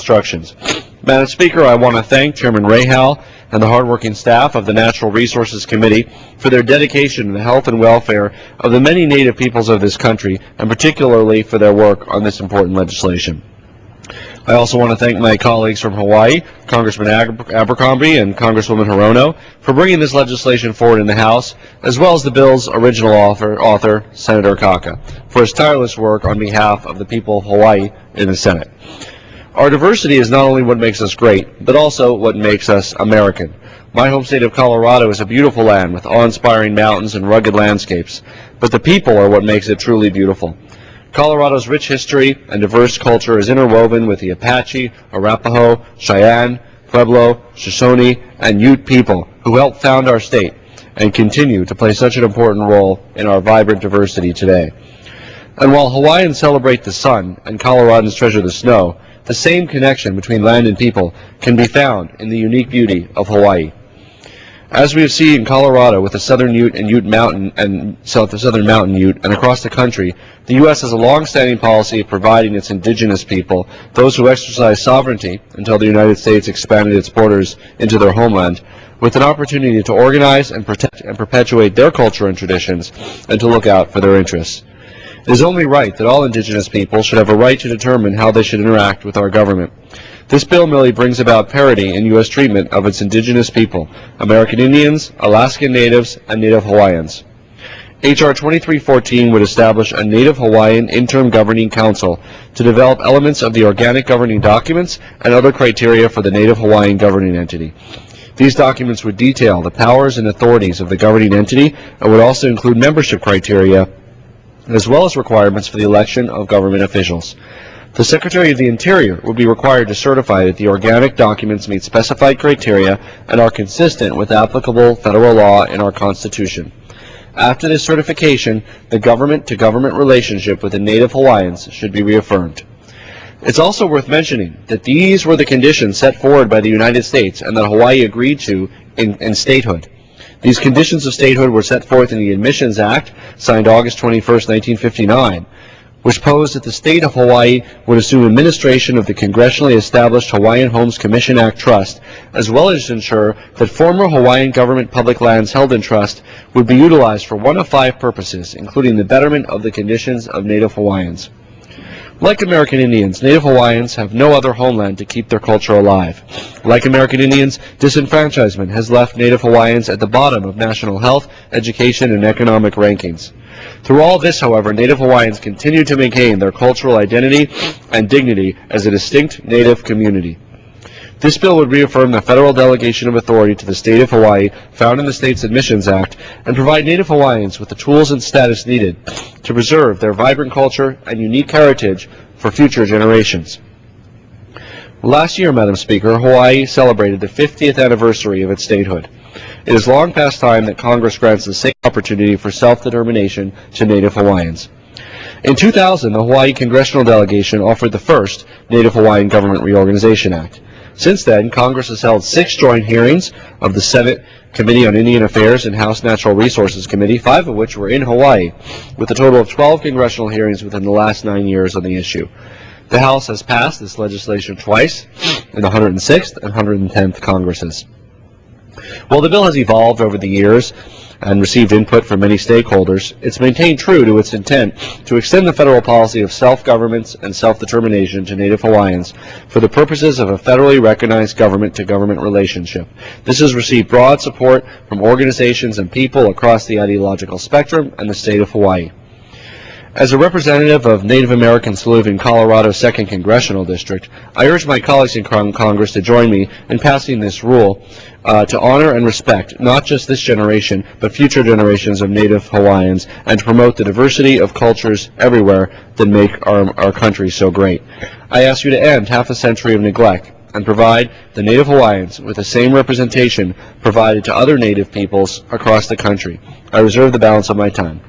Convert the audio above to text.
instructions. Madam Speaker, I want to thank Chairman Rahal and the hardworking staff of the Natural Resources Committee for their dedication to the health and welfare of the many Native peoples of this country, and particularly for their work on this important legislation. I also want to thank my colleagues from Hawaii, Congressman Abercrombie and Congresswoman Hirono, for bringing this legislation forward in the House, as well as the bill's original author, Senator Kaka, for his tireless work on behalf of the people of Hawaii in the Senate. Our diversity is not only what makes us great, but also what makes us American. My home state of Colorado is a beautiful land with awe-inspiring mountains and rugged landscapes, but the people are what makes it truly beautiful. Colorado's rich history and diverse culture is interwoven with the Apache, Arapaho, Cheyenne, Pueblo, Shoshone, and Ute people who helped found our state and continue to play such an important role in our vibrant diversity today. And while Hawaiians celebrate the sun and Coloradans treasure the snow, the same connection between land and people can be found in the unique beauty of Hawaii. As we have seen in Colorado with the Southern Ute and Ute Mountain and Southern Mountain Ute and across the country, the U.S. has a long-standing policy of providing its indigenous people, those who exercise sovereignty until the United States expanded its borders into their homeland, with an opportunity to organize and protect and perpetuate their culture and traditions and to look out for their interests. It is only right that all indigenous people should have a right to determine how they should interact with our government. This bill merely brings about parity in U.S. treatment of its indigenous people, American Indians, Alaskan Natives, and Native Hawaiians. H.R. 2314 would establish a Native Hawaiian Interim Governing Council to develop elements of the organic governing documents and other criteria for the Native Hawaiian governing entity. These documents would detail the powers and authorities of the governing entity and would also include membership criteria as well as requirements for the election of government officials. The Secretary of the Interior would be required to certify that the organic documents meet specified criteria and are consistent with applicable federal law in our Constitution. After this certification, the government-to-government relationship with the Native Hawaiians should be reaffirmed. It's also worth mentioning that these were the conditions set forward by the United States and that Hawaii agreed to in statehood. These conditions of statehood were set forth in the Admissions Act, signed August 21, 1959, which posed that the state of Hawaii would assume administration of the congressionally established Hawaiian Homes Commission Act Trust, as well as ensure that former Hawaiian government public lands held in trust would be utilized for one of 5 purposes, including the betterment of the conditions of Native Hawaiians. Like American Indians, Native Hawaiians have no other homeland to keep their culture alive. Like American Indians, disenfranchisement has left Native Hawaiians at the bottom of national health, education, and economic rankings. Through all this, however, Native Hawaiians continue to maintain their cultural identity and dignity as a distinct Native community. This bill would reaffirm the federal delegation of authority to the state of Hawaii found in the State's Admissions Act and provide Native Hawaiians with the tools and status needed to preserve their vibrant culture and unique heritage for future generations. Last year, Madam Speaker, Hawaii celebrated the 50th anniversary of its statehood. It is long past time that Congress grants the same opportunity for self-determination to Native Hawaiians. In 2000, the Hawaii Congressional Delegation offered the first Native Hawaiian Government Reorganization Act. Since then, Congress has held 6 joint hearings of the Senate Committee on Indian Affairs and House Natural Resources Committee, 5 of which were in Hawaii, with a total of 12 congressional hearings within the last 9 years on the issue. The House has passed this legislation twice in the 106th and 110th Congresses. While the bill has evolved over the years and received input from many stakeholders, it's maintained true to its intent to extend the federal policy of self-governance and self-determination to Native Hawaiians for the purposes of a federally recognized government-to-government relationship. This has received broad support from organizations and people across the ideological spectrum and the state of Hawaii. As a representative of Native Americans who live in Colorado's 2nd Congressional District, I urge my colleagues in Congress to join me in passing this rule to honor and respect not just this generation, but future generations of Native Hawaiians, and to promote the diversity of cultures everywhere that make our country so great. I ask you to end half a century of neglect and provide the Native Hawaiians with the same representation provided to other Native peoples across the country. I reserve the balance of my time.